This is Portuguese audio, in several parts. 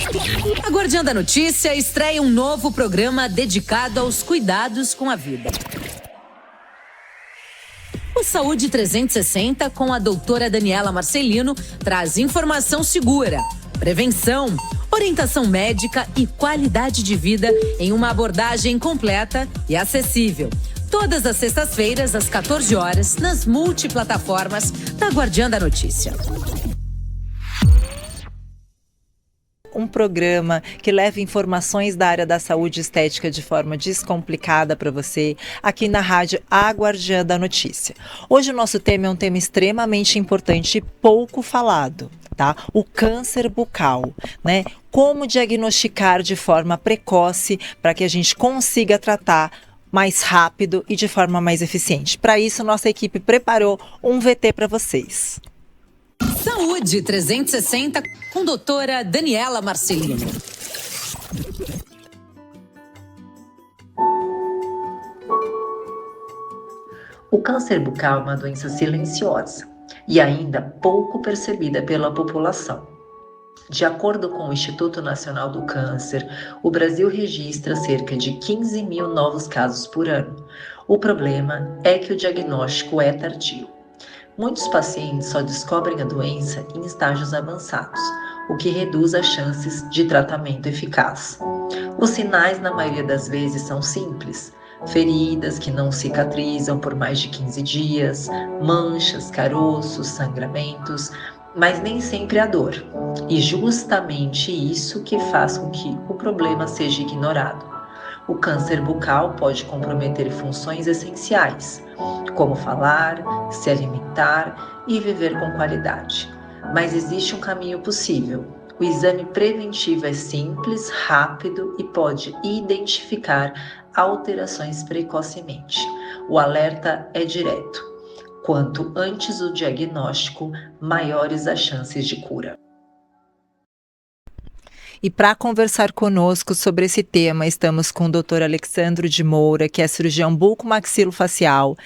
A Guardiã da Notícia estreia um novo programa dedicado aos cuidados com a vida. O Saúde 360, com a doutora Daniela Marcelino, traz informação segura, prevenção, orientação médica e qualidade de vida em uma abordagem completa e acessível. Todas as sextas-feiras, às 14 horas, nas multiplataformas da Guardiã da Notícia. Um programa que leva informações da área da saúde e estética de forma descomplicada para você, aqui na rádio A Guardiã da Notícia. Hoje o nosso tema é um tema extremamente importante e pouco falado, tá? O câncer bucal, né? Como diagnosticar de forma precoce para que a gente consiga tratar mais rápido e de forma mais eficiente. Para isso, nossa equipe preparou um VT para vocês. Saúde 360 com doutora Daniela Marcelino. O câncer bucal é uma doença silenciosa e ainda pouco percebida pela população. De acordo com o Instituto Nacional do Câncer, o Brasil registra cerca de 15 mil novos casos por ano. O problema é que o diagnóstico é tardio. Muitos pacientes só descobrem a doença em estágios avançados, o que reduz as chances de tratamento eficaz. Os sinais, na maioria das vezes, são simples: feridas que não cicatrizam por mais de 15 dias, manchas, caroços, sangramentos, mas nem sempre a dor. E justamente isso que faz com que o problema seja ignorado. O câncer bucal pode comprometer funções essenciais, como falar, se alimentar e viver com qualidade. Mas existe um caminho possível. O exame preventivo é simples, rápido e pode identificar alterações precocemente. O alerta é direto. Quanto antes o diagnóstico, maiores as chances de cura. E para conversar conosco sobre esse tema, estamos com o Dr. Alexandro de Moura, que é cirurgião bucomaxilofacial,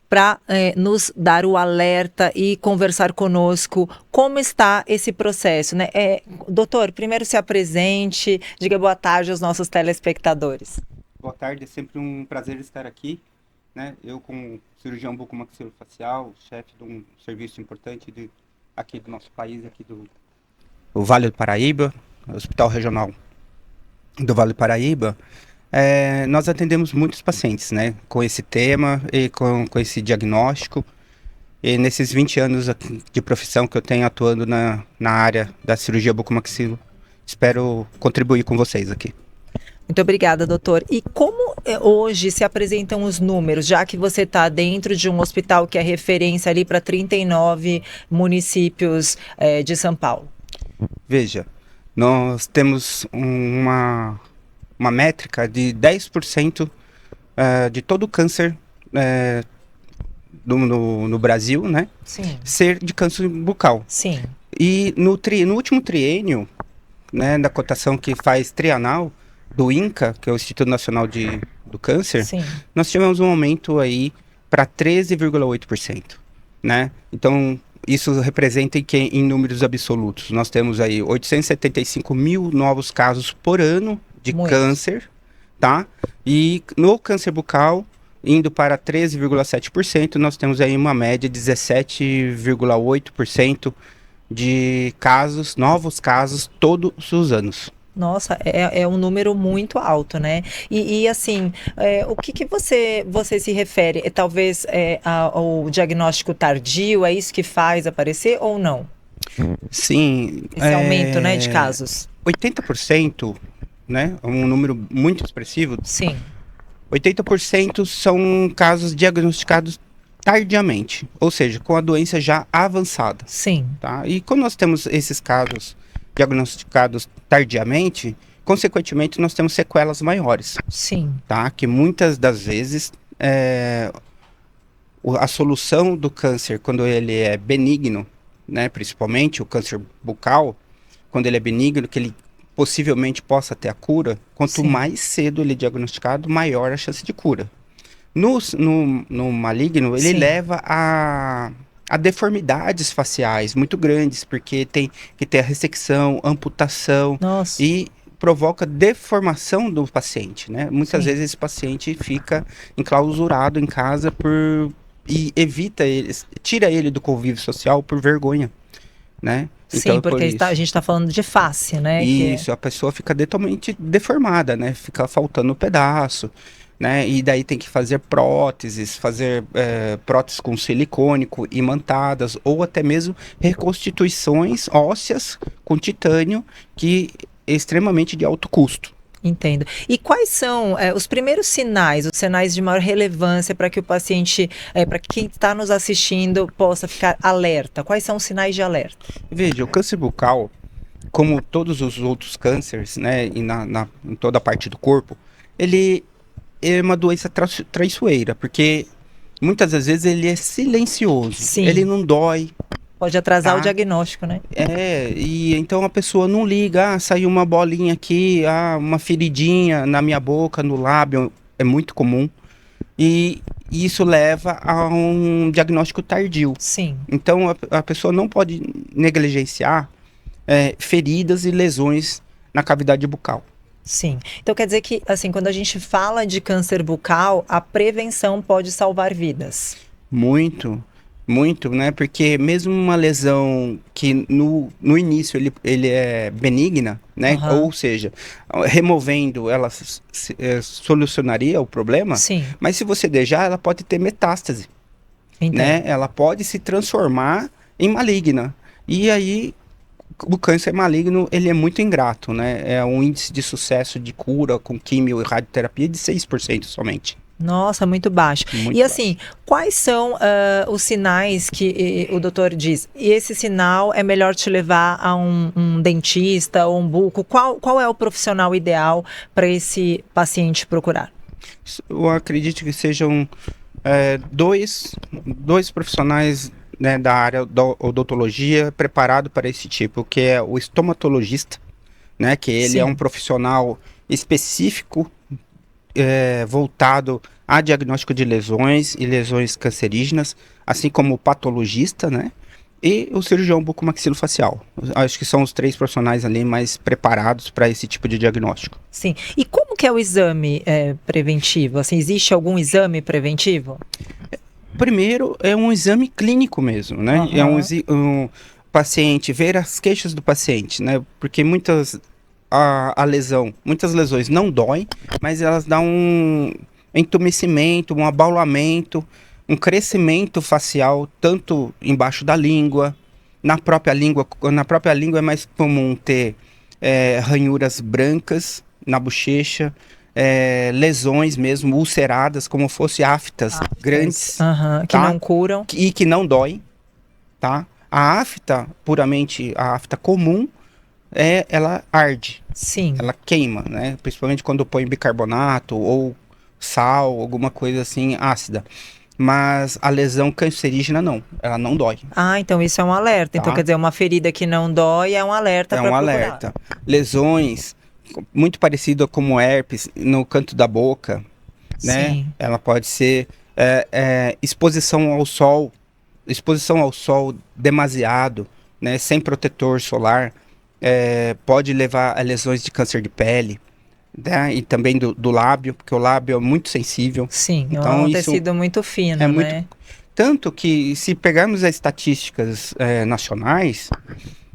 para nos dar o alerta e conversar conosco como está esse processo, né? Doutor, primeiro se apresente, diga boa tarde aos nossos telespectadores. Boa tarde, é sempre um prazer estar aqui, né? Eu, como cirurgião bucomaxilofacial, chefe de um serviço importante aqui do nosso país, aqui do Vale do Paraíba, Hospital Regional do Vale do Paraíba, nós atendemos muitos pacientes, né, com esse tema e com esse diagnóstico. E nesses 20 anos de profissão que eu tenho atuando na área da cirurgia bucomaxilo, espero contribuir com vocês aqui. Muito obrigada, doutor. E como hoje se apresentam os números, já que você está dentro de um hospital que é referência ali para 39 municípios de São Paulo? Veja, nós temos uma métrica de 10% de todo o câncer no Brasil, né? Sim. Ser de câncer bucal. Sim. E no último triênio, né, da cotação que faz trienal do INCA, que é o Instituto Nacional do Câncer, sim, nós tivemos um aumento aí para 13,8%, né? Então, isso representa em números absolutos. Nós temos aí 875 mil novos casos por ano de câncer, tá? E no câncer bucal, indo para 13,7%, nós temos aí uma média de 17,8% de casos, novos casos, todos os anos. Nossa, é um número muito alto, né? E assim, o que você se refere? Talvez ao diagnóstico tardio, é isso que faz aparecer ou não? Sim. Esse aumento, né, de casos. 80%, né, é um número muito expressivo. Sim. 80% são casos diagnosticados tardiamente, ou seja, com a doença já avançada. Sim. Tá? E quando nós temos esses casos diagnosticados tardiamente, consequentemente nós temos sequelas maiores. Sim. Tá? Que muitas das vezes a solução do câncer, quando ele é benigno, né, principalmente o câncer bucal, quando ele é benigno, que ele possivelmente possa ter a cura, quanto mais cedo ele é diagnosticado, maior a chance de cura. No maligno, ele leva a a deformidades faciais muito grandes, porque tem que ter a ressecção, amputação Nossa. e provoca deformação do paciente, né? Muitas Sim. vezes esse paciente fica enclausurado em casa e evita ele, tira ele do convívio social por vergonha, né? Sim, Então, por porque isso. a gente está falando de face, né? Isso, a pessoa fica totalmente deformada, né? Fica faltando um pedaço, né? E daí tem que fazer próteses, fazer próteses com silicônico imantadas, ou até mesmo reconstituições ósseas com titânio, que é extremamente de alto custo. Entendo. E quais são os primeiros sinais, os sinais de maior relevância para que o paciente, para que quem está nos assistindo possa ficar alerta? Quais são os sinais de alerta? Veja, o câncer bucal, como todos os outros cânceres, né, e em toda a parte do corpo, ele é uma doença traiçoeira, porque muitas das vezes ele é silencioso, Sim. ele não dói. Pode atrasar Tá. o diagnóstico, né? E então a pessoa não liga, saiu uma bolinha aqui, uma feridinha na minha boca, no lábio, é muito comum. E isso leva a um diagnóstico tardio. Sim. Então a pessoa não pode negligenciar feridas e lesões na cavidade bucal. Sim. Então quer dizer que, assim, quando a gente fala de câncer bucal, a prevenção pode salvar vidas. Muito, muito, né? Porque mesmo uma lesão que no início ele é benigna, né? Aham. Ou seja, removendo ela solucionaria o problema, Sim. mas se você deixar, ela pode ter metástase, Entendo. né? Ela pode se transformar em maligna. E aí o câncer maligno, ele é muito ingrato, né? É um índice de sucesso de cura com quimio e radioterapia de 6% somente. Nossa, muito baixo. Muito E assim, quais são os sinais que o doutor diz? E esse sinal é melhor te levar a um dentista ou um buco? Qual é o profissional ideal para esse paciente procurar? Eu acredito que sejam dois profissionais, né, da área da odontologia preparados para esse tipo, que é o estomatologista, né, que ele Sim. é um profissional específico voltado a diagnóstico de lesões e lesões cancerígenas, assim como o patologista, né, e o cirurgião bucomaxilofacial. Acho que são os 3 profissionais ali mais preparados para esse tipo de diagnóstico. Sim. E como que é o exame preventivo? Assim, existe algum exame preventivo? Primeiro, é um exame clínico mesmo, né? Aham. É um paciente, ver as queixas do paciente, né? Porque muitas lesões não doem, mas elas dão um entumecimento, um abaulamento, um crescimento facial, tanto embaixo da língua, na própria língua é mais comum ter ranhuras brancas na bochecha, lesões mesmo, ulceradas, como fosse aftas grandes, Aham, que tá? não curam. E que não dói, tá? A afta, puramente a afta comum, ela arde, Sim. ela queima, né? Principalmente quando põe bicarbonato ou sal, alguma coisa assim ácida. Mas a lesão cancerígena não, ela não dói. Ah, então isso é um alerta. Então Tá. quer dizer, uma ferida que não dói é um alerta É para um procurar. alerta. Lesões muito parecidas como herpes no canto da boca, né? Sim. Ela pode ser exposição ao sol demasiado, né? Sem protetor solar, pode levar a lesões de câncer de pele, né? E também do lábio, porque o lábio é muito sensível. Sim, é Então, um isso tecido muito fino, é né? muito- Tanto que, se pegarmos as estatísticas nacionais,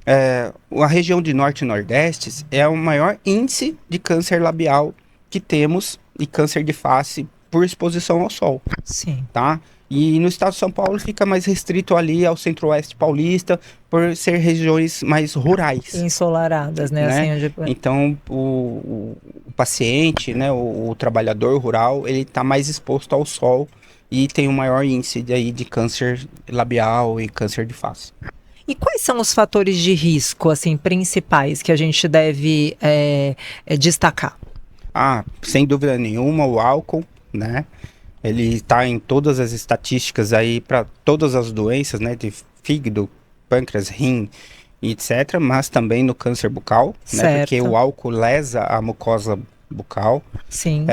a região de Norte e Nordeste é o maior índice de câncer labial que temos e câncer de face por exposição ao sol, Sim. tá? E no estado de São Paulo fica mais restrito ali ao centro-oeste paulista, por ser regiões mais rurais. Ensolaradas, né? Né? Assim, onde... Então, o paciente, né, o trabalhador rural, ele está mais exposto ao sol e tem um maior índice de câncer labial e câncer de face. E quais são os fatores de risco, assim, principais que a gente deve destacar? Sem dúvida nenhuma, o álcool, né? Ele está em todas as estatísticas aí para todas as doenças, né? De fígado, pâncreas, rim, etc. Mas também no câncer bucal, né? Porque o álcool lesa a mucosa bucal. Sim.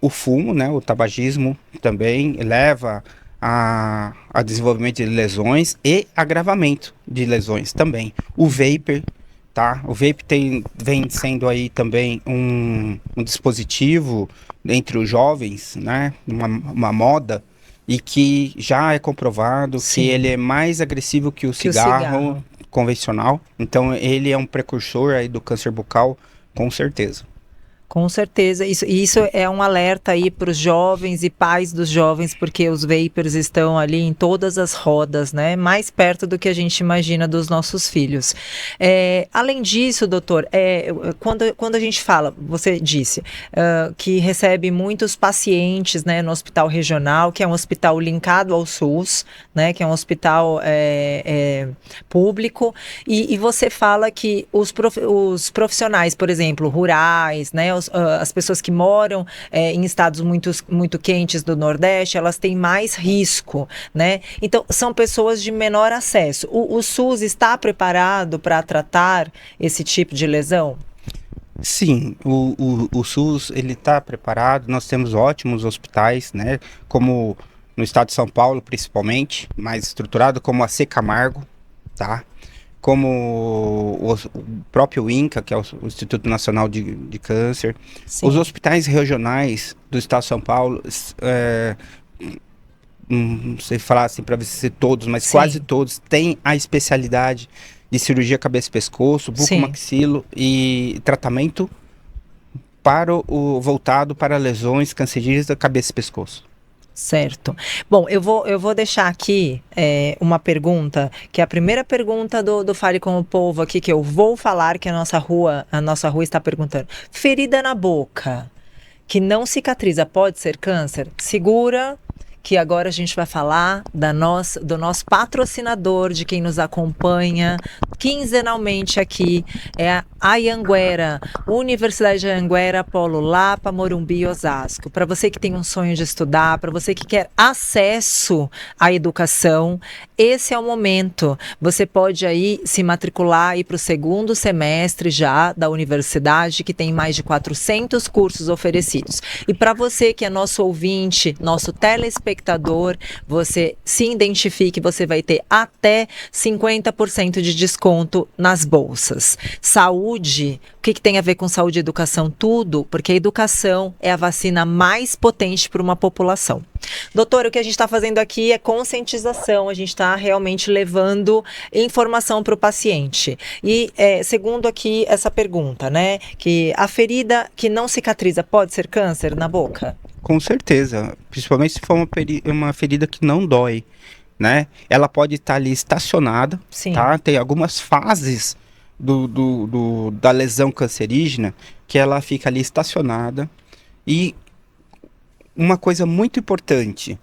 O fumo, né? O tabagismo também leva a desenvolvimento de lesões e agravamento de lesões também. O vapor, tá? O vapor vem sendo aí também um dispositivo entre os jovens, né? Uma moda, e que já é comprovado que ele é mais agressivo que o cigarro convencional. Então ele é um precursor aí do câncer bucal, com certeza. Com certeza, isso é um alerta aí para os jovens e pais dos jovens, porque os vapers estão ali em todas as rodas, né? Mais perto do que a gente imagina dos nossos filhos. Além disso, doutor, quando a gente fala, você disse que recebe muitos pacientes, né, no hospital regional, que é um hospital linkado ao SUS, né, que é um hospital público, e você fala que os profissionais, por exemplo, rurais, né, as pessoas que moram em estados muito quentes do Nordeste, elas têm mais risco, né? Então, são pessoas de menor acesso. O SUS está preparado para tratar esse tipo de lesão? Sim, o SUS, ele está preparado. Nós temos ótimos hospitais, né? Como no estado de São Paulo, principalmente, mais estruturado, como a C. Camargo, tá? Como o próprio INCA, que é o Instituto Nacional de Câncer. Sim. Os hospitais regionais do estado de São Paulo, não sei falar assim para ser todos, mas sim, quase todos têm a especialidade de cirurgia cabeça e pescoço, bucomaxilo e tratamento voltado para lesões cancerígenas da cabeça e pescoço. Certo. Bom, eu vou deixar aqui uma pergunta, que é a primeira pergunta do Fale com o Povo aqui, que eu vou falar, que a nossa rua está perguntando. Ferida na boca, que não cicatriza, pode ser câncer? Segura, que agora a gente vai falar do nosso patrocinador, de quem nos acompanha quinzenalmente aqui, é a Anhanguera, Universidade de Anhanguera, Polo Lapa, Morumbi e Osasco. Para você que tem um sonho de estudar, para você que quer acesso à educação, esse é o momento. Você pode aí se matricular para o segundo semestre já da universidade, que tem mais de 400 cursos oferecidos. E para você que é nosso ouvinte, nosso telespectador, você se identifique, você vai ter até 50% de desconto nas bolsas. Saúde, o que tem a ver com saúde e educação? Tudo, porque a educação é a vacina mais potente para uma população. Doutor, o que a gente está fazendo aqui é conscientização, a gente está realmente levando informação para o paciente. E segundo aqui essa pergunta, né, que a ferida que não cicatriza pode ser câncer na boca? Com certeza, principalmente se for uma ferida que não dói, né? Ela pode estar ali estacionada, tá? Tem algumas fases da lesão cancerígena que ela fica ali estacionada. E uma coisa muito importante,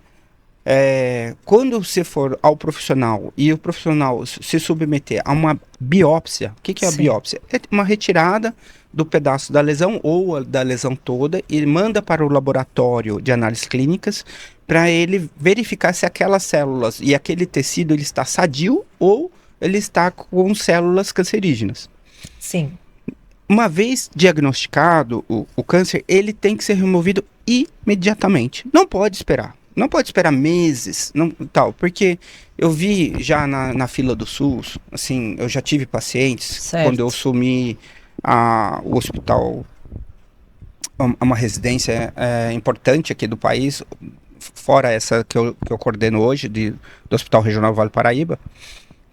quando você for ao profissional e o profissional se submeter a uma biópsia, o que é a biópsia? É uma retirada do pedaço da lesão ou da lesão toda e manda para o laboratório de análises clínicas para ele verificar se aquelas células e aquele tecido ele está sadio ou ele está com células cancerígenas. Sim. Uma vez diagnosticado o câncer, ele tem que ser removido imediatamente. Não pode esperar. Não pode esperar meses, porque eu vi já na fila do SUS, assim, eu já tive pacientes, quando eu assumi o hospital, uma residência importante aqui do país, fora essa que eu coordeno hoje, do Hospital Regional Vale Paraíba,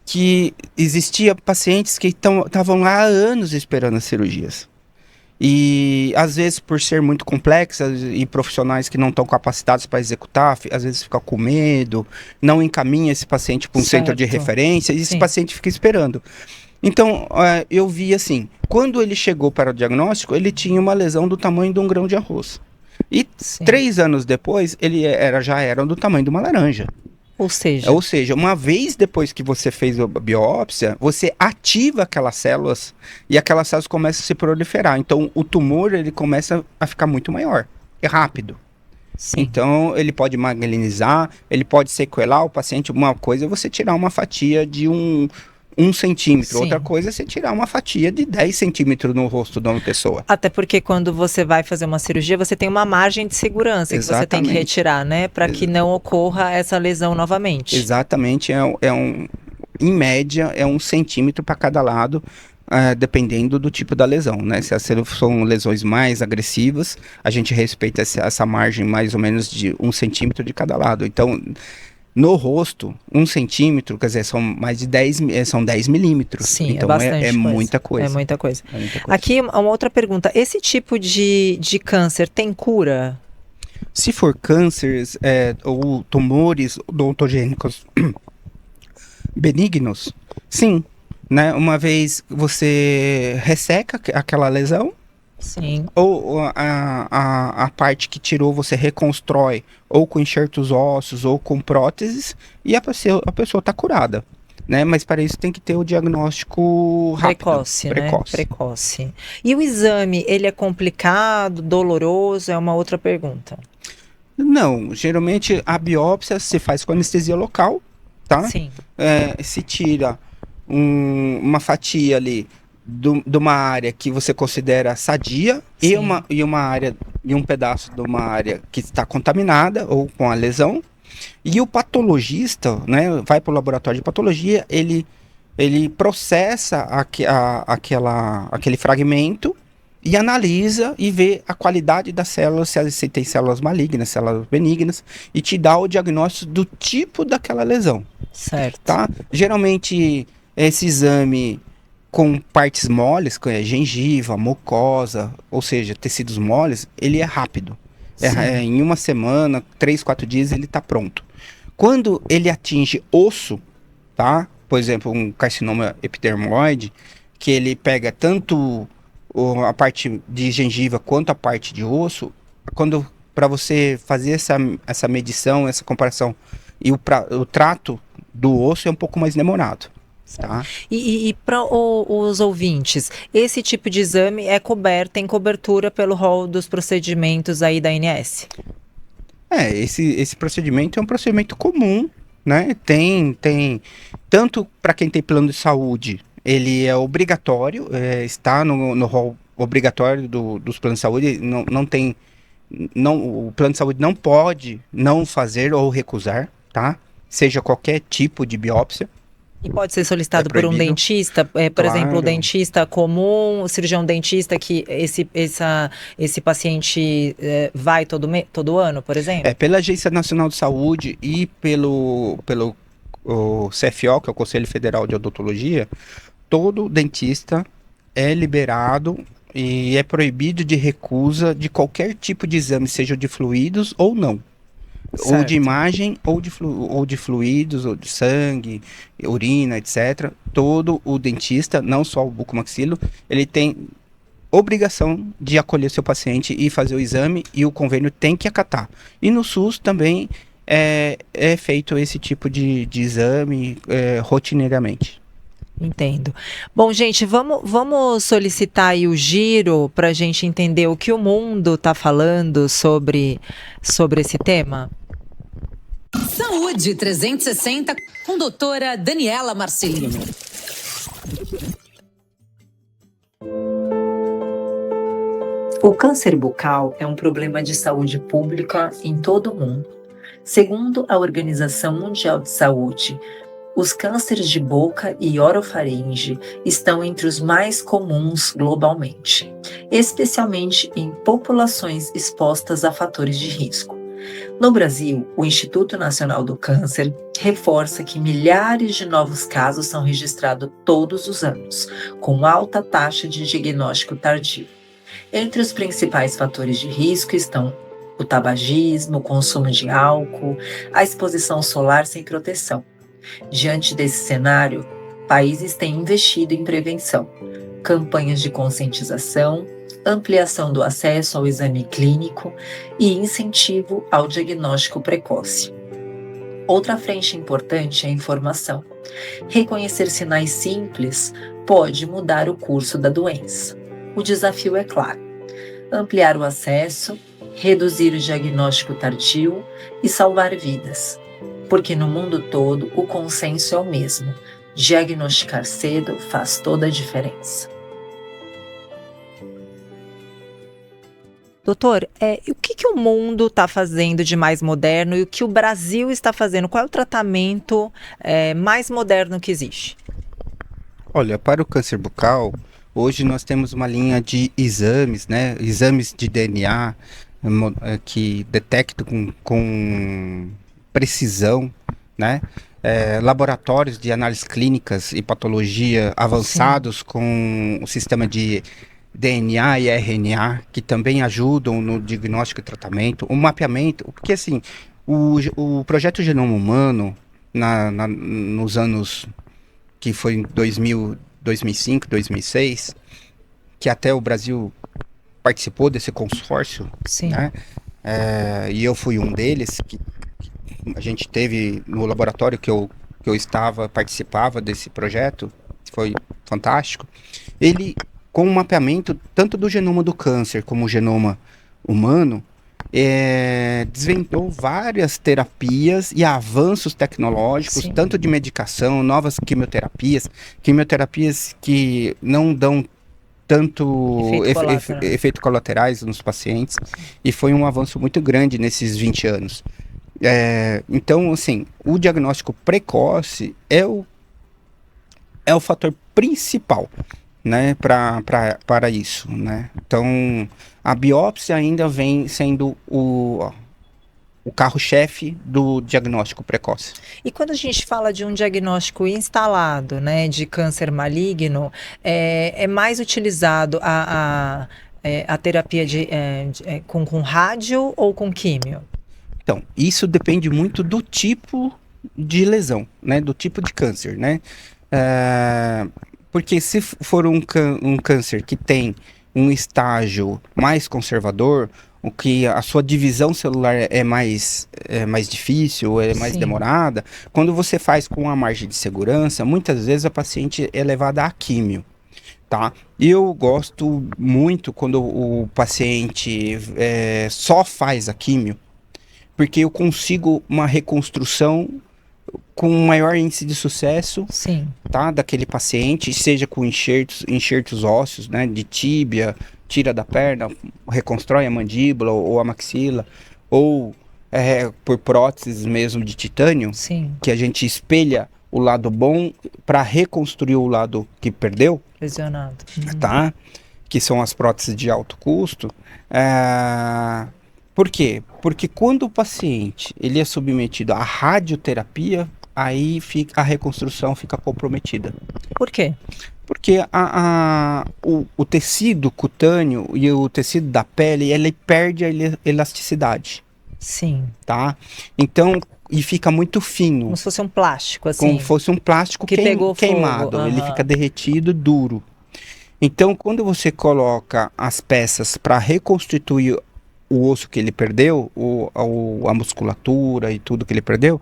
que existia pacientes que estavam lá há anos esperando as cirurgias. E às vezes, por ser muito complexas e profissionais que não estão capacitados para executar, às vezes fica com medo, não encaminha esse paciente para um centro de referência e esse paciente fica esperando. Então, eu vi assim, quando ele chegou para o diagnóstico, ele tinha uma lesão do tamanho de um grão de arroz. E 3 anos depois, ele já era do tamanho de uma laranja. Ou seja, uma vez depois que você fez a biópsia, você ativa aquelas células e aquelas células começam a se proliferar. Então, o tumor ele começa a ficar muito maior, rápido. Então, ele pode magnetizar, ele pode sequelar o paciente. Uma coisa é você tirar uma fatia de 1 centímetro. Sim. Outra coisa é você tirar uma fatia de 10 centímetros no rosto de uma pessoa. Até porque quando você vai fazer uma cirurgia, você tem uma margem de segurança que você tem que retirar, né? Para que não ocorra essa lesão novamente. Exatamente. Em média, é 1 centímetro para cada lado, dependendo do tipo da lesão, né? Se são lesões mais agressivas, a gente respeita essa margem mais ou menos de 1 centímetro de cada lado. Então, no rosto, 1 centímetro, quer dizer, são mais de 10 milímetros. Sim, então, é bastante coisa. muita coisa. É muita coisa. É muita coisa. Aqui, uma outra pergunta. Esse tipo de câncer tem cura? Se for cânceres ou tumores odontogênicos benignos, sim, né? Uma vez você resseca aquela lesão, Sim. ou a parte que tirou você reconstrói, ou com enxertos ósseos, ou com próteses, e a pessoa está curada, né? Mas para isso tem que ter o diagnóstico rápido. Precoce, né? Precoce. E o exame, ele é complicado, doloroso? É uma outra pergunta. Não, geralmente a biópsia se faz com anestesia local, tá? Sim. Se tira uma fatia ali de uma área que você considera sadia e uma área e um pedaço de uma área que está contaminada ou com a lesão. E o patologista, né, vai para o laboratório de patologia, ele processa aquele fragmento e analisa e vê a qualidade das células, se tem células malignas, células benignas, e te dá o diagnóstico do tipo daquela lesão. Certo. Tá? Geralmente, esse exame com partes moles, que é gengiva, mucosa, ou seja, tecidos moles, ele é rápido. Em 1 semana, 3, 4 dias, ele está pronto. Quando ele atinge osso, tá? Por exemplo, um carcinoma epidermoide, que ele pega tanto a parte de gengiva quanto a parte de osso, para você fazer essa medição, essa comparação, e o trato do osso é um pouco mais demorado. Tá? E para os ouvintes, esse tipo de exame tem cobertura pelo rol dos procedimentos aí da ANS? Esse procedimento é um procedimento comum, né? Tem tanto para quem tem plano de saúde, ele é obrigatório, está no rol obrigatório dos planos de saúde, o plano de saúde não pode não fazer ou recusar, tá? Seja qualquer tipo de biópsia. E pode ser solicitado por um dentista, por exemplo, o dentista comum, o cirurgião dentista, que esse paciente vai todo ano, por exemplo? Pela Agência Nacional de Saúde e pelo o CFO, que é o Conselho Federal de Odontologia, todo dentista é liberado e é proibido de recusa de qualquer tipo de exame, seja de fluidos ou não. Certo. Ou de imagem, ou de fluidos, ou de sangue, urina, etc. Todo o dentista, não só o bucomaxilo, ele tem obrigação de acolher seu paciente e fazer o exame, e o convênio tem que acatar. E no SUS também é feito esse tipo de exame rotineiramente. Entendo. Bom, gente, vamos solicitar aí o giro para a gente entender o que o mundo está falando sobre esse tema? Saúde 360 com doutora Daniela Marcelino. O câncer bucal é um problema de saúde pública em todo o mundo. Segundo a Organização Mundial de Saúde, os cânceres de boca e orofaringe estão entre os mais comuns globalmente, especialmente em populações expostas a fatores de risco. No Brasil, o Instituto Nacional do Câncer reforça que milhares de novos casos são registrados todos os anos, com alta taxa de diagnóstico tardio. Entre os principais fatores de risco estão o tabagismo, o consumo de álcool, a exposição solar sem proteção. Diante desse cenário, países têm investido em prevenção, campanhas de conscientização, ampliação do acesso ao exame clínico e incentivo ao diagnóstico precoce. Outra frente importante é a informação. Reconhecer sinais simples pode mudar o curso da doença. O desafio é claro: ampliar o acesso, reduzir o diagnóstico tardio e salvar vidas. Porque no mundo todo o consenso é o mesmo: Diagnosticar cedo faz toda a diferença. Doutor, e o que o mundo está fazendo de mais moderno e o que o Brasil está fazendo? Qual é o tratamento mais moderno que existe? Olha, para o câncer bucal, hoje nós temos uma linha de exames, né? Exames de DNA que detectam com precisão, né? Laboratórios de análises clínicas e patologia avançados com o sistema de DNA e RNA, que também ajudam no diagnóstico e tratamento, o mapeamento, porque assim, o projeto Genoma Humano, nos anos que foi em 2000, 2005, 2006, que até o Brasil participou desse consórcio, Sim. Né? E eu fui um deles, que a gente teve no laboratório que eu participava desse projeto, foi fantástico. Ele, com o mapeamento tanto do genoma do câncer como o genoma humano, desvendou várias terapias e avanços tecnológicos, Sim. tanto de medicação, novas quimioterapias que não dão tanto efeito colaterais nos pacientes, e foi um avanço muito grande nesses 20 anos. Então, assim, o diagnóstico precoce é o fator principal, né, para isso, né? Então, a biópsia ainda vem sendo o carro-chefe do diagnóstico precoce. E quando a gente fala de um diagnóstico instalado, né, de câncer maligno, é mais utilizado a terapia com rádio ou com químio? Então, isso depende muito do tipo de lesão, né, do tipo de câncer, né? Porque se for um câncer que tem um estágio mais conservador, o que a sua divisão celular é mais difícil, mais Sim. demorada, quando você faz com a margem de segurança, muitas vezes a paciente é levada a químio, tá? Eu gosto muito quando o paciente só faz a químio, porque eu consigo uma reconstrução com um maior índice de sucesso, Sim. tá, daquele paciente, seja com enxertos ósseos, né, de tíbia, tira da perna, reconstrói a mandíbula ou a maxila, ou por próteses mesmo de titânio, Sim. que a gente espelha o lado bom para reconstruir o lado que perdeu, Lesionado. tá? Que são as próteses de alto custo. Por quê? Porque quando o paciente ele é submetido à radioterapia, aí a reconstrução fica comprometida. Por quê? Porque o tecido cutâneo e o tecido da pele, ele perde a elasticidade, Sim. tá? Então, e fica muito fino. Como se fosse um plástico, assim. Como se fosse um plástico que pegou queimado. fogo. Ele fica derretido, duro. Então, quando você coloca as peças para reconstituir o osso que ele perdeu, a musculatura e tudo que ele perdeu,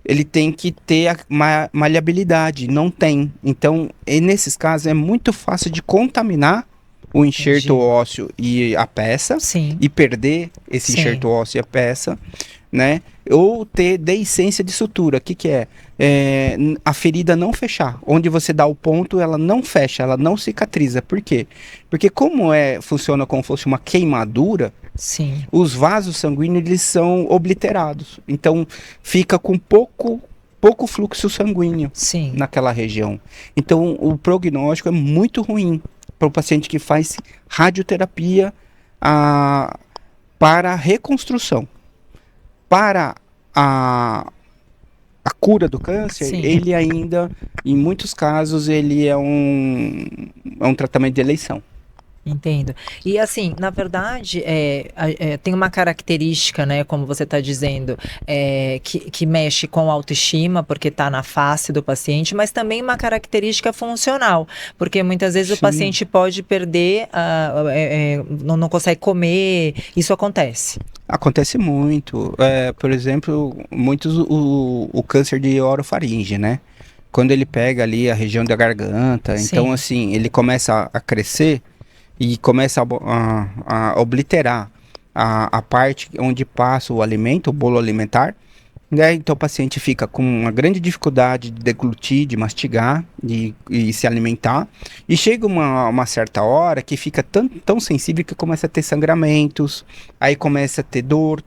ele tem que ter a maleabilidade, não tem. Então, nesses casos, é muito fácil de contaminar o enxerto ósseo e a peça, Sim. e perder esse enxerto ósseo e a peça, né? Ou ter deiscência de sutura. O que é? A ferida não fechar. Onde você dá o ponto, ela não fecha, ela não cicatriza. Por quê? Porque como funciona como se fosse uma queimadura, Sim. os vasos sanguíneos eles são obliterados. Então, fica com pouco fluxo sanguíneo Sim. naquela região. Então, o prognóstico é muito ruim para o paciente que faz radioterapia para a reconstrução. Para a cura do câncer, Sim. ele ainda, em muitos casos, ele é um tratamento de eleição. Entendo. E assim, na verdade, tem uma característica, né, como você está dizendo, que mexe com a autoestima, porque está na face do paciente, mas também uma característica funcional, porque muitas vezes o paciente pode perder, não consegue comer, isso acontece. Acontece muito. Por exemplo, o câncer de orofaringe, né? Quando ele pega ali a região da garganta, Sim. então assim, ele começa a crescer e começa a obliterar a parte onde passa o alimento, o bolo alimentar, né? Então o paciente fica com uma grande dificuldade de deglutir, de mastigar e se alimentar. E chega uma certa hora que fica tão sensível que começa a ter sangramentos, aí começa a ter dor.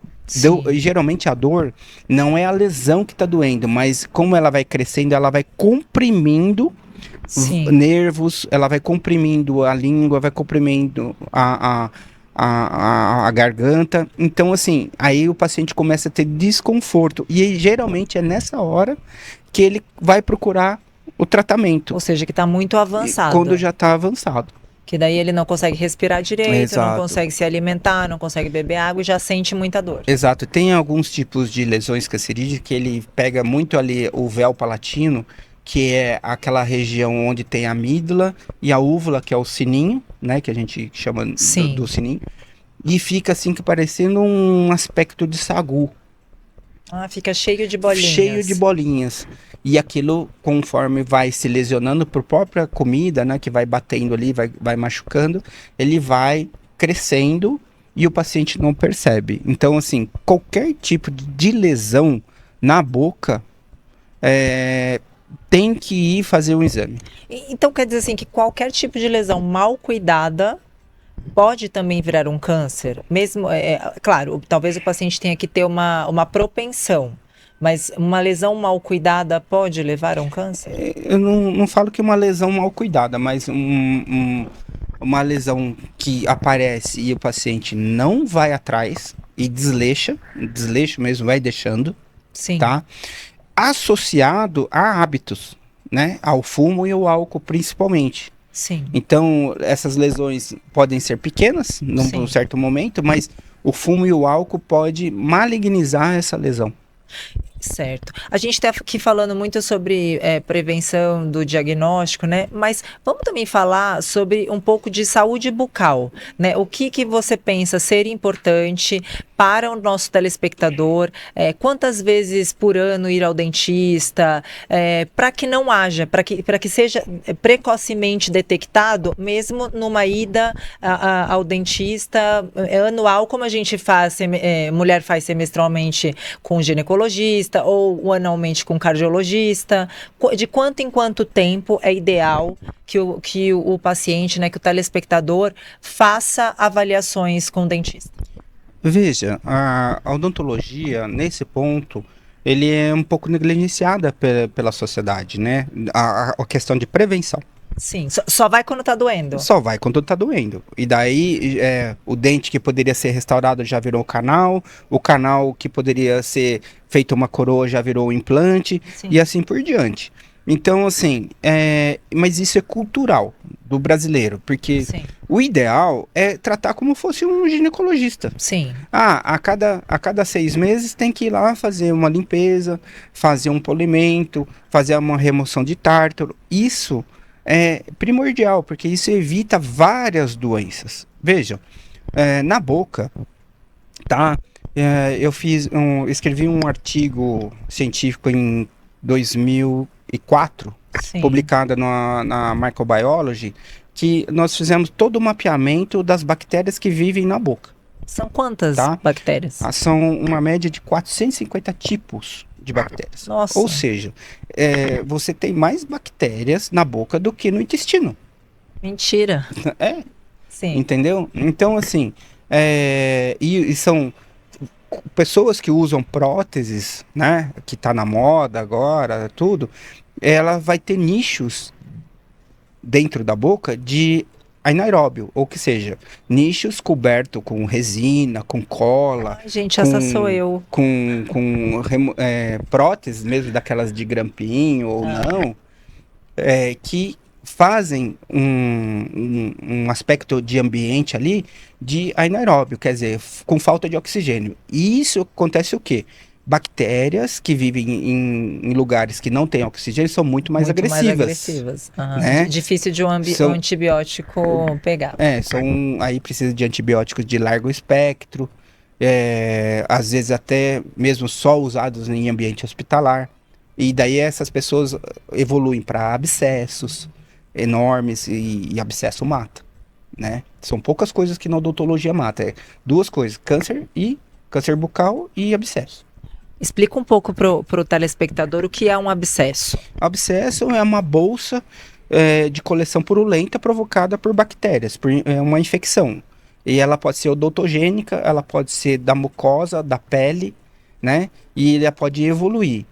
E geralmente a dor não é a lesão que está doendo, mas como ela vai crescendo, ela vai comprimindo nervos, ela vai comprimindo a língua, vai comprimindo a garganta. Então, assim, aí o paciente começa a ter desconforto. E geralmente é nessa hora que ele vai procurar o tratamento. Ou seja, que está muito avançado. Quando já está avançado. Que daí ele não consegue respirar direito, Exato. Não consegue se alimentar, não consegue beber água e já sente muita dor. Exato. Tem alguns tipos de lesões cancerígenas que ele pega muito ali o véu palatino, que é aquela região onde tem a amígdala e a úvula, que é o sininho, né, que a gente chama do sininho, e fica assim que parecendo um aspecto de sagu. Ah, fica cheio de bolinhas. Cheio de bolinhas. E aquilo, conforme vai se lesionando por própria comida, né, que vai batendo ali, vai machucando, ele vai crescendo e o paciente não percebe. Então, assim, qualquer tipo de lesão na boca tem que ir fazer um exame. Então quer dizer assim que qualquer tipo de lesão mal cuidada pode também virar um câncer? Mesmo, claro, talvez o paciente tenha que ter uma propensão, mas uma lesão mal cuidada pode levar a um câncer? Eu não falo que uma lesão mal cuidada, mas uma lesão que aparece e o paciente não vai atrás e desleixo mesmo, vai deixando, tá? Associado a hábitos, né? Ao fumo e ao álcool, principalmente. Sim. Então, essas lesões podem ser pequenas, num certo momento, mas o fumo e o álcool pode malignizar essa lesão. Certo. A gente está aqui falando muito sobre prevenção do diagnóstico, né? Mas vamos também falar sobre um pouco de saúde bucal, né? O que você pensa ser importante para o nosso telespectador? Quantas vezes por ano ir ao dentista? Para que não haja, para que seja precocemente detectado, mesmo numa ida ao dentista anual, como a gente faz, mulher faz semestralmente com ginecologista, ou anualmente com cardiologista, de quanto em quanto tempo é ideal que o paciente, né, que o telespectador faça avaliações com o dentista? Veja, a odontologia, nesse ponto, ele é um pouco negligenciada pela sociedade, né? A questão de prevenção. Sim, só vai quando tá doendo. Só vai quando tá doendo. E daí, o dente que poderia ser restaurado já virou o canal que poderia ser feito uma coroa já virou um implante, e assim por diante. Então, assim, mas isso é cultural do brasileiro, porque o ideal é tratar como fosse um ginecologista. Sim. A cada 6 meses tem que ir lá fazer uma limpeza, fazer um polimento, fazer uma remoção de tártaro. Isso é primordial, porque isso evita várias doenças. Vejam, na boca, tá? Eu escrevi um artigo científico em 2004, publicado na Microbiology, que nós fizemos todo o mapeamento das bactérias que vivem na boca. São quantas bactérias? São uma média de 450 tipos de bactérias. Nossa. Ou seja, você tem mais bactérias na boca do que no intestino. Mentira. Sim. Entendeu? Então, assim, e são pessoas que usam próteses, né, que tá na moda agora, tudo, ela vai ter nichos dentro da boca de anaeróbio, ou que seja, nichos cobertos com resina, com cola. Ai, gente, essa sou eu. Com próteses mesmo, daquelas de grampinho ou não, que fazem um aspecto de ambiente ali de anaeróbio, quer dizer, com falta de oxigênio. E isso acontece o quê? Bactérias que vivem em lugares que não têm oxigênio são muito mais agressivas. Né? Difícil de um antibiótico pegar. Aí precisa de antibióticos de largo espectro, às vezes até mesmo só usados em ambiente hospitalar. E daí essas pessoas evoluem para abscessos enormes e abscesso mata, né? São poucas coisas que na odontologia mata. 2 coisas, câncer bucal e abscesso. Explica um pouco pro telespectador o que é um abscesso. Abscesso é uma bolsa de coleção purulenta provocada por bactérias, é uma infecção. E ela pode ser odontogênica, ela pode ser da mucosa, da pele, né? E ela pode evoluir.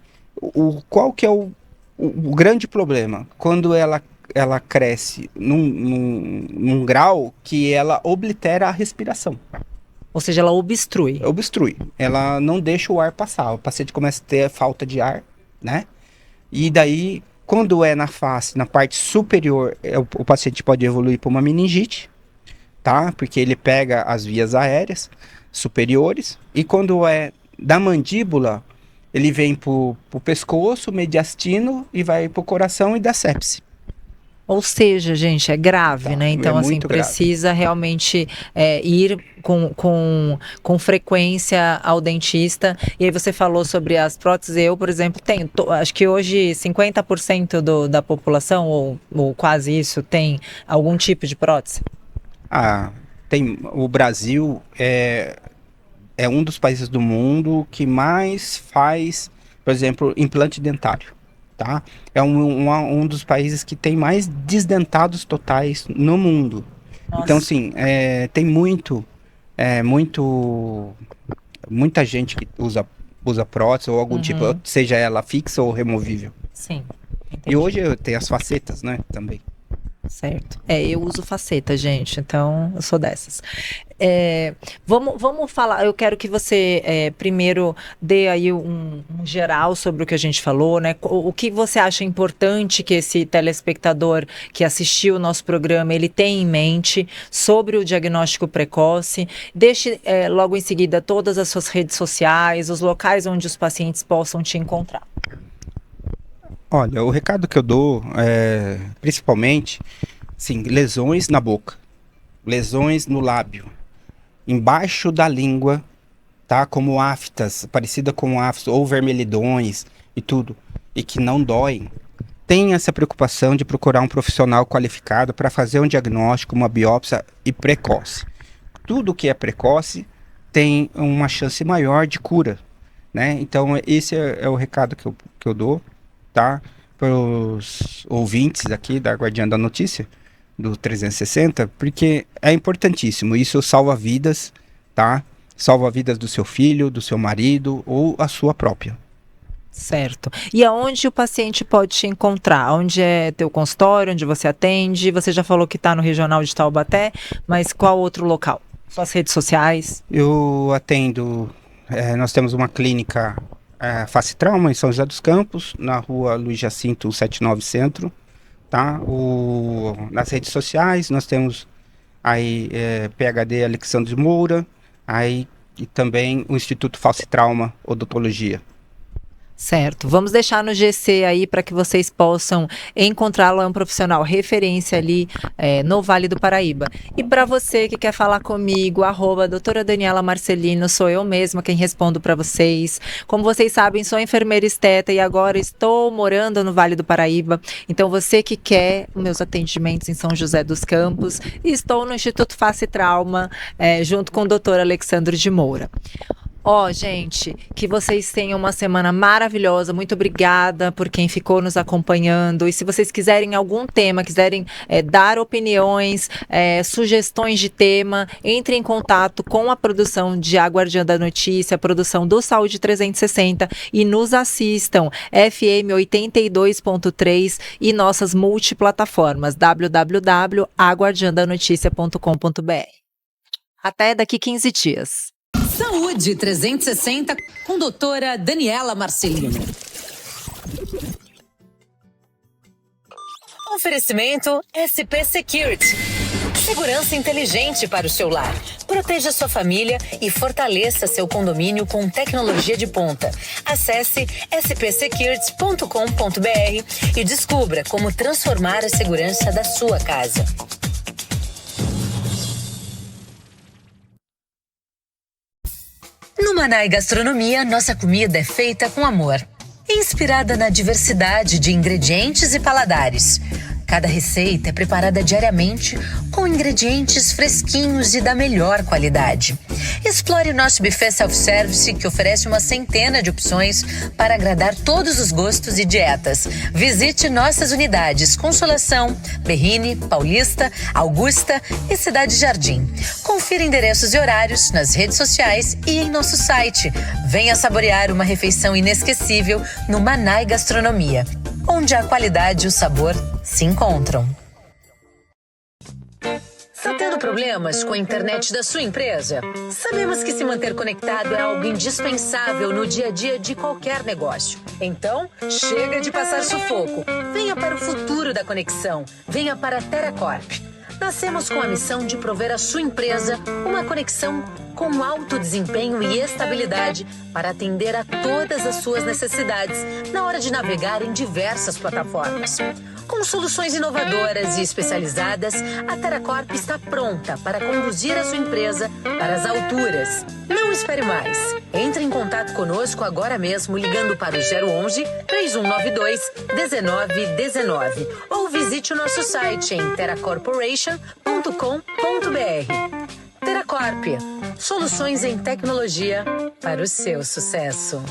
Qual que é o grande problema? Quando ela cresce num grau que ela oblitera a respiração. Ou seja, ela obstrui. Obstrui. Ela não deixa o ar passar. O paciente começa a ter falta de ar, né? E daí, quando é na face, na parte superior, o paciente pode evoluir para uma meningite, tá? Porque ele pega as vias aéreas superiores. E quando é da mandíbula, ele vem pro pescoço, mediastino, e vai pro coração e dá sepse. Ou seja, gente, é grave, né? Então, assim, precisa realmente ir com frequência ao dentista. E aí você falou sobre as próteses. Eu, por exemplo, tenho, acho que hoje 50% da população, ou quase isso, tem algum tipo de prótese? Tem. O Brasil é um dos países do mundo que mais faz, por exemplo, implante dentário. Tá? É um dos países que tem mais desdentados totais no mundo. Nossa. Então, assim, tem muita gente que usa prótese ou algum tipo, seja ela fixa ou removível. Sim. Entendi. E hoje tem as facetas, né, também. Certo. Eu uso faceta, gente, então eu sou dessas. Vamos falar, eu quero que você primeiro dê aí um geral sobre o que a gente falou, né? O que você acha importante que esse telespectador que assistiu o nosso programa, ele tem em mente sobre o diagnóstico precoce. Deixe logo em seguida todas as suas redes sociais, os locais onde os pacientes possam te encontrar. Olha, o recado que eu dou principalmente, sim, lesões na boca, lesões no lábio, embaixo da língua, tá? Como aftas, parecida com aftas ou vermelhidões e tudo, e que não doem. Tenha essa preocupação de procurar um profissional qualificado para fazer um diagnóstico, uma biópsia e precoce. Tudo que é precoce tem uma chance maior de cura, né? Então esse é o recado que eu dou. Tá? Para os ouvintes aqui da Guardiã da Notícia, do 360, porque é importantíssimo. Isso salva vidas, tá? Salva a vida do seu filho, do seu marido ou a sua própria. Certo. E aonde o paciente pode te encontrar? Onde é teu consultório, onde você atende? Você já falou que está no Regional de Taubaté, mas qual outro local? Suas redes sociais? Eu atendo, nós temos uma clínica Face Trauma em São José dos Campos, na rua Luiz Jacinto 179 Centro, tá? Nas redes sociais nós temos aí PhD Alexandre Moura, aí e também o Instituto Face Trauma Odontologia. Certo, vamos deixar no GC aí para que vocês possam encontrá-lo, é um profissional referência ali no Vale do Paraíba. E para você que quer falar comigo, @doutora Daniela Marcelino, sou eu mesma quem respondo para vocês. Como vocês sabem, sou enfermeira esteta e agora estou morando no Vale do Paraíba. Então você que quer meus atendimentos em São José dos Campos, estou no Instituto Face Trauma, junto com o Dr. Alexandre de Moura. Gente, que vocês tenham uma semana maravilhosa. Muito obrigada por quem ficou nos acompanhando. E se vocês quiserem algum tema, quiserem dar opiniões, sugestões de tema, entre em contato com a produção de A Guardiã da Notícia, a produção do Saúde 360 e nos assistam FM 82.3 e nossas multiplataformas www.aguardiandanoticia.com.br. Até daqui 15 dias. Saúde 360 com doutora Daniela Marcelino. Oferecimento SP Security. Segurança inteligente para o seu lar. Proteja sua família e fortaleça seu condomínio com tecnologia de ponta. Acesse spsecurity.com.br e descubra como transformar a segurança da sua casa. No Manai Gastronomia, nossa comida é feita com amor. Inspirada na diversidade de ingredientes e paladares. Cada receita é preparada diariamente com ingredientes fresquinhos e da melhor qualidade. Explore nosso buffet self-service, que oferece uma centena de opções para agradar todos os gostos e dietas. Visite nossas unidades Consolação, Berrini, Paulista, Augusta e Cidade Jardim. Confira endereços e horários nas redes sociais e em nosso site. Venha saborear uma refeição inesquecível no Manai Gastronomia, onde a qualidade e o sabor se encontram. Está tendo problemas com a internet da sua empresa? Sabemos que se manter conectado é algo indispensável no dia a dia de qualquer negócio. Então, chega de passar sufoco. Venha para o futuro da conexão. Venha para a Teracorp. Nascemos com a missão de prover à sua empresa uma conexão com alto desempenho e estabilidade para atender a todas as suas necessidades na hora de navegar em diversas plataformas. Com soluções inovadoras e especializadas, a Teracorp está pronta para conduzir a sua empresa para as alturas. Não espere mais. Entre em contato conosco agora mesmo ligando para o 011 3192 1919 ou visite o nosso site em teracorporation.com.br. Teracorp, soluções em tecnologia para o seu sucesso.